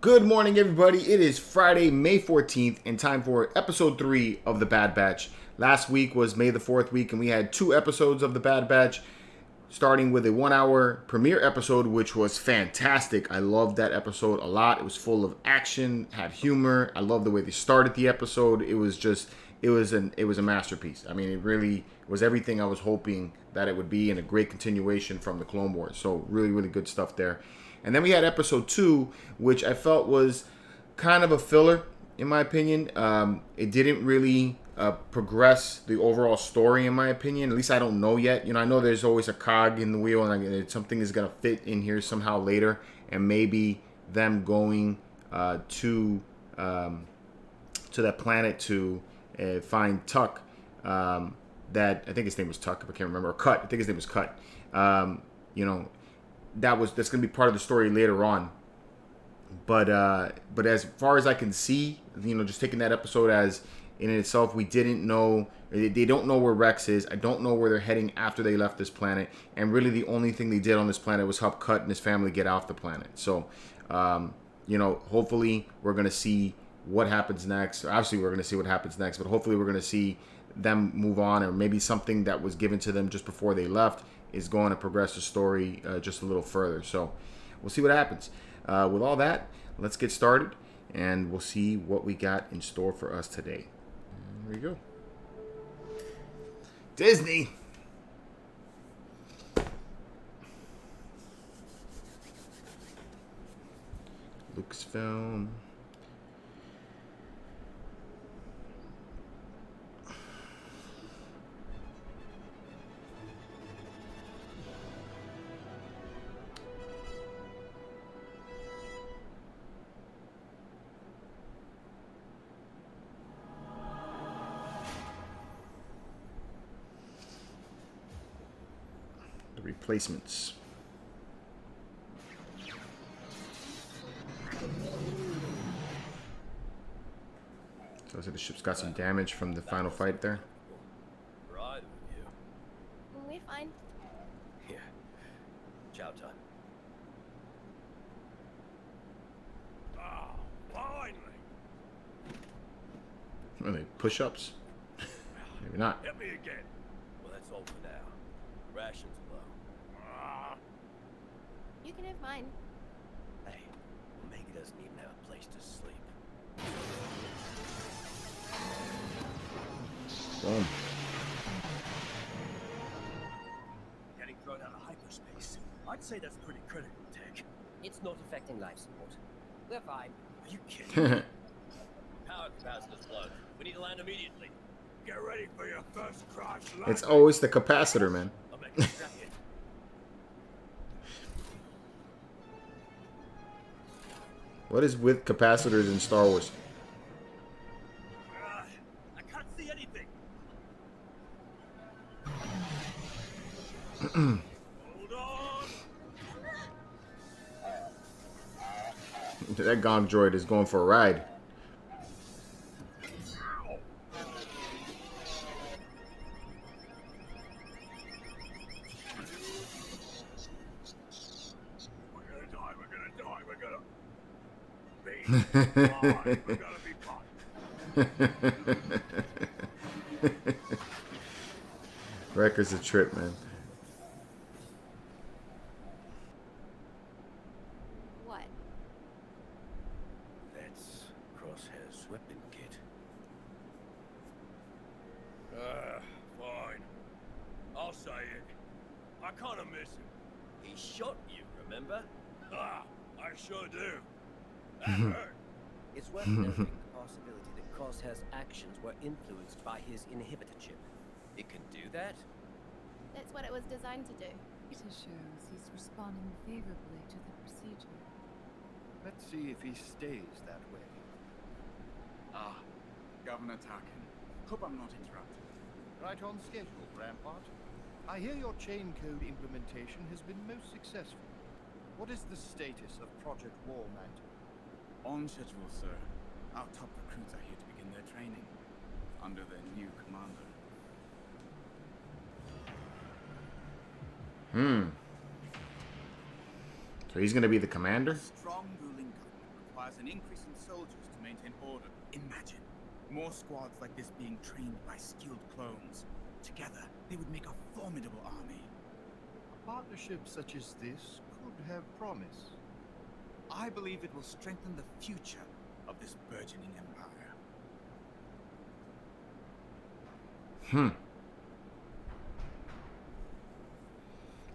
Good morning, everybody. It is Friday, May 14th, and time for episode 3 of The Bad Batch. Last week was May the 4th week, and we had 2 episodes of The Bad Batch, starting with a 1 hour premiere episode, which was fantastic. I loved that episode a lot. It was full of action, had humor. I love the way they started the episode. It was a masterpiece. I mean, it really was everything I was hoping that it would be, and a great continuation from the Clone Wars. So really, really good stuff there. And then we had episode 2, which I felt was kind of a filler, in my opinion. It didn't really progress the overall story, in my opinion. At least I don't know yet. I know there's always a cog in the wheel, and something is going to fit in here somehow later. And maybe them going to that planet to find Tuck. That I think his name was Tuck, if I can't remember. Or Cut. I think his name was Cut. You know, that's going to be part of the story later on. But as far as I can see, just taking that episode as in itself, we didn't know. They don't know where Rex is. I don't know where they're heading after they left this planet. And really, the only thing they did on this planet was help Cut and his family get off the planet. So, hopefully, we're going to see what happens next. Obviously, we're going to see what happens next. But hopefully, we're going to see them move on, or maybe something that was given to them just before they left is going to progress the story just a little further. So, we'll see what happens. With all that, let's get started, and we'll see what we got in store for us today. There you go. Disney. Lucasfilm. The replacements. So I said the ship's got some damage from the final fight there. Right with you. We're fine. Yeah. Chow time. Ah, finally! Are they push-ups? Maybe not. Hit me again. Well, that's all for now. Rations low. Ah, You can have mine. Hey, Omega doesn't even have a place to sleep. Boom. getting thrown out of hyperspace. I'd say that's pretty critical, Tech. It's not affecting life support. We're fine. Are you kidding? Power capacitor's low. We need to land immediately. Get ready for your first crash landing. It's always the capacitor, man. I'll make a strap in. What is with capacitors in Star Wars? I can't see anything. Hold on. That Gong droid is going for a ride. We're gonna die. We're gonna be fine. Wrecker's a trip, man. What? That's Crosshair's weapon kit. Fine. I'll say it. I kinda miss him. He shot you, remember? Ah, I sure do. That hurt. It's worth noting the possibility that Crosshair's actions were influenced by his inhibitor chip. It can do that? That's what it was designed to do. It shows he's responding favorably to the procedure. Let's see if he stays that way. Ah, Governor Tarkin. Hope I'm not interrupting. Right on schedule, Rampart. I hear your chain code implementation has been most successful. What is the status of Project War Mantle? On schedule, sir. Our top recruits are here to begin their training under their new commander. So he's going to be the commander? Strong ruling government requires requires an increase in soldiers to maintain order. Imagine more squads like this being trained by skilled clones. Together, they would make a formidable army. A partnership such as this could have promise. I believe it will strengthen the future of this burgeoning empire.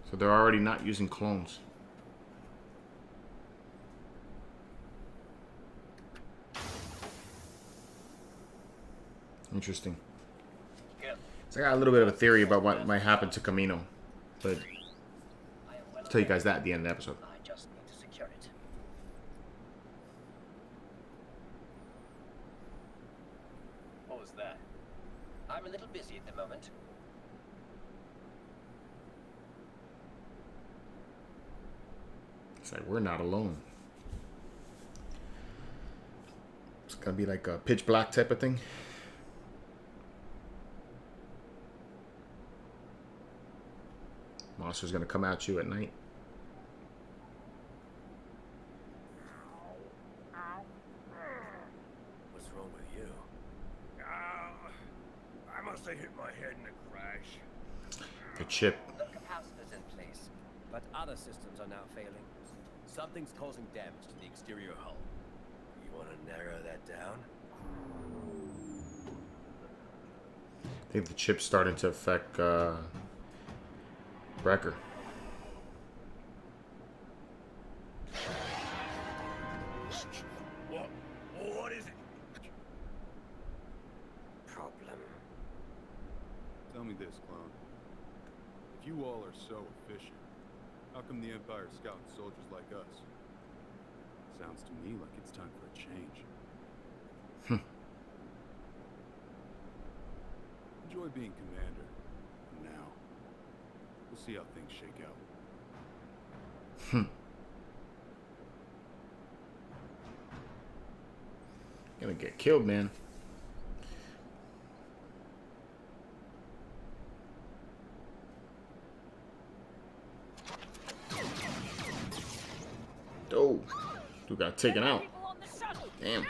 So they're already not using clones. Interesting. So I got a little bit of a theory about what might happen to Camino, but I'll tell you guys that at the end of the episode. I just need to secure it. What was that? I'm a little busy at the moment. It's like we're not alone. It's gonna be like a pitch black type of thing. Monster's gonna come at you at night. What's wrong with you? I must have hit my head in a crash. The chip. The capacitor's in place, but other systems are now failing. Something's causing damage to the exterior hull. You want to narrow that down? I think the chip's starting to affect Wrecker. What is it? Problem. Tell me this, clone. If you all are so efficient, how come the Empire scouting soldiers like us? Sounds to me like it's time for a change. Enjoy being commander. For now. We'll see how things shake out. Gonna get killed, man. Oh, dude got taken out. Damn.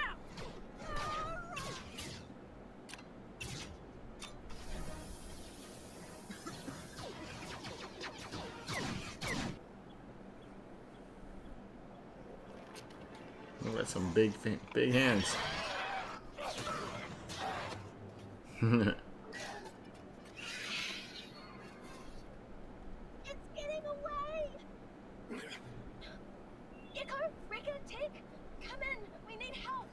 Oh, that's some big hands. It's getting away! Echo, Wrecker, Tick, come in. We need help.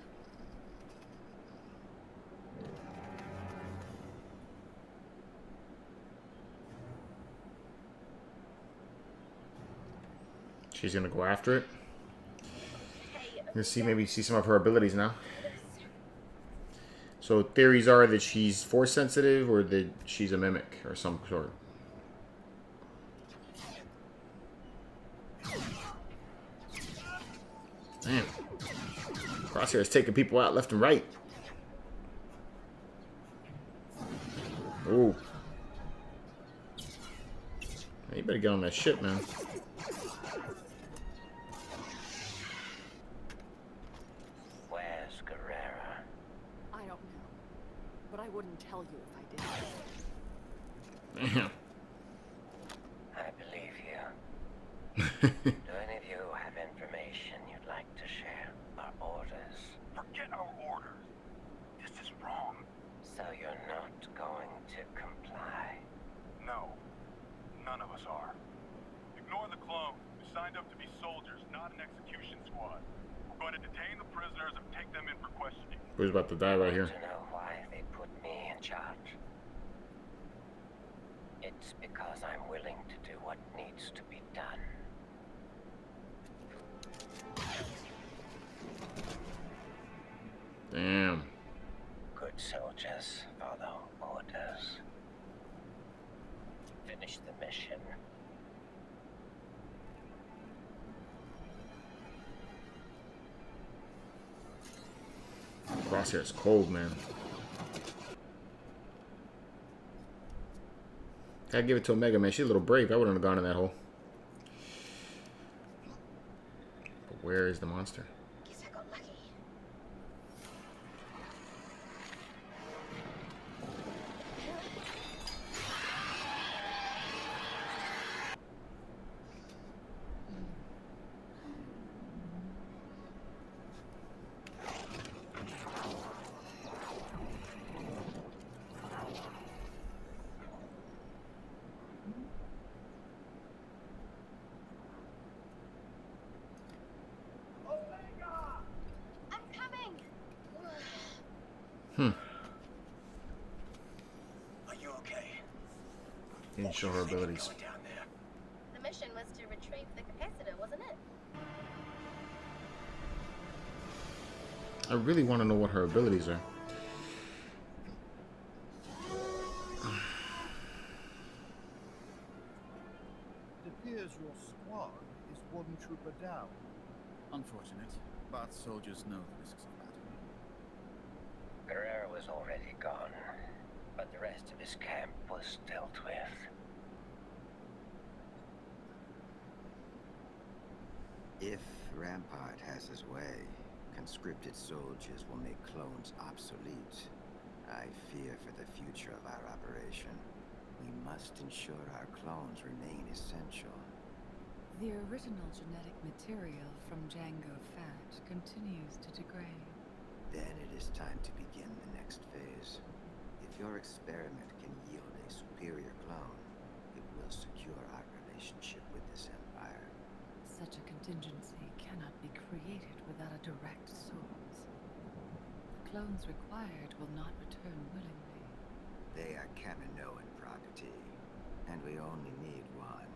She's gonna go after it. Let's see, maybe see some of her abilities now. So theories are that she's force sensitive or that she's a mimic or some sort. Damn. Crosshair's taking people out left and right. Ooh. Hey, you better get on that ship, man. Where's Guerrera? I don't know. But I wouldn't tell you if I did. Damn. I believe you. Do any of you have information you'd like to share? Our orders? Forget our orders. This is wrong. So you're not going to comply? No. None of us are. Ignore the clone. We signed up to be soldiers, not an execution squad. We're going to detain the prisoners and take them in for questioning. Who's about to die right here? To know why they put me in charge? It's because I'm willing to do what needs to be done. Damn. Good soldiers follow orders. Finish the mission. Crosshair's cold, man. Gotta give it to Omega, man. She's a little brave. I wouldn't have gone in that hole. But where is the monster? Guess I got lucky. Are you okay? Didn't show her abilities. Going down there. The mission was to retrieve the capacitor, wasn't it? I really want to know what her abilities are. It appears your squad is one trooper down. Unfortunate, but soldiers know the risks of battle. Guerrero was already gone, but the rest of his camp was dealt with. If Rampart has his way, conscripted soldiers will make clones obsolete. I fear for the future of our operation. We must ensure our clones remain essential. The original genetic material from Jango Fett continues to degrade. Then it is time to begin the next phase. If your experiment can yield a superior clone, it will secure our relationship with this empire. Such a contingency cannot be created without a direct source. The clones required will not return willingly. They are Kaminoan property, and we only need one.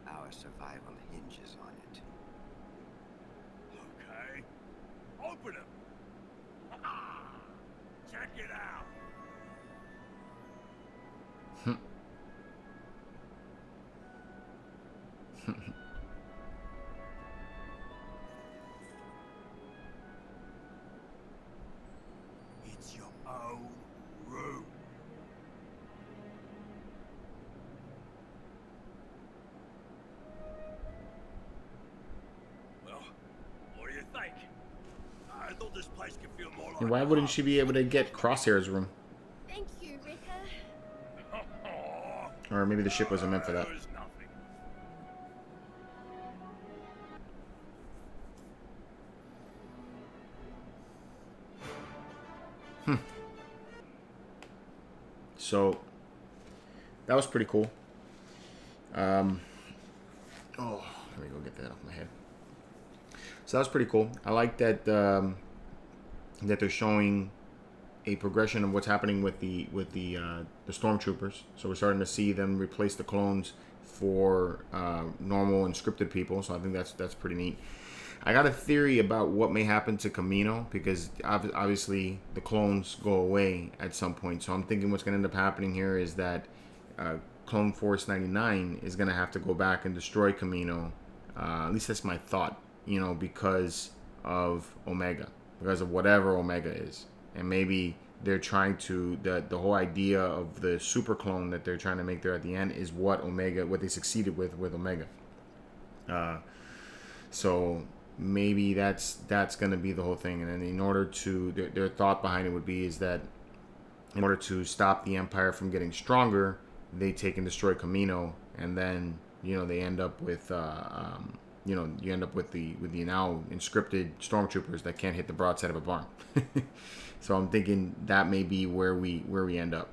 Our survival hinges on it. Okay. Open him. Check it out. It's your own room. Well, what do you think? I thought this place could feel more like And why wouldn't she be able to get Crosshair's room? Thank you, Rika. Or maybe the ship wasn't meant for that. It was nothing. So that was pretty cool. Oh, let me go get that off my head. So that was pretty cool. I like that that they're showing a progression of what's happening with the stormtroopers. So we're starting to see them replace the clones for normal and scripted people. So I think that's pretty neat. I got a theory about what may happen to Kamino, because obviously the clones go away at some point. So I'm thinking what's going to end up happening here is that Clone Force 99 is going to have to go back and destroy Kamino. At least that's my thought, you know, because of Omega, because of whatever Omega is. And maybe they're trying to, the whole idea of the super clone that they're trying to make there at the end is what they succeeded with Omega. So maybe that's going to be the whole thing. And then in order to, their thought behind it would be is that in order to stop the Empire from getting stronger, they take and destroy Kamino, and then, you know, they end up with, you end up with the now inscripted stormtroopers that can't hit the broadside of a barn. So I'm thinking that may be where we end up.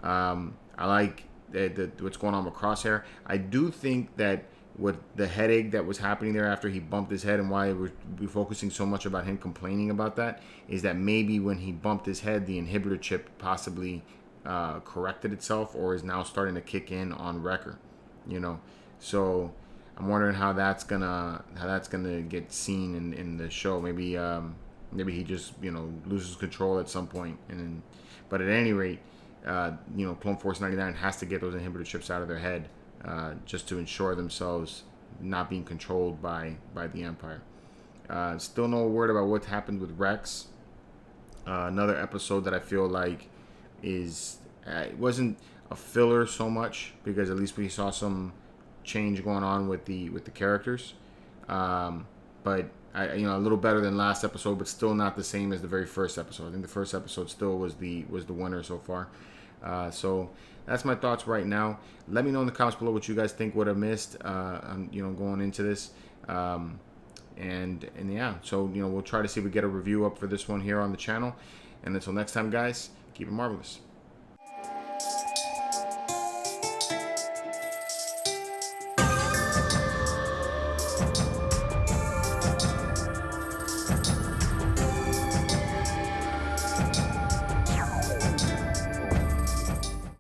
I like what's going on with Crosshair. I do think that what the headache that was happening there after he bumped his head, and why we're focusing so much about him complaining about that, is that maybe when he bumped his head, the inhibitor chip possibly corrected itself, or is now starting to kick in on Wrecker. You know, so I'm wondering how that's gonna get seen in the show. Maybe he just, you know, loses control at some point. But at any rate, you know, Clone Force 99 has to get those inhibitor chips out of their head, just to ensure themselves not being controlled by the Empire. Still no word about what happened with Rex. Another episode that I feel like is it wasn't a filler so much, because at least we saw some change going on with the characters. But you know, a little better than last episode, but still not the same as the very first episode. I think the first episode still was the winner so far. So that's my thoughts right now. Let me know in the comments below what you guys think, what I missed, you know, going into this. And yeah, so, you know, we'll try to see if we get a review up for this one here on the channel. And until next time, guys, keep it marvelous.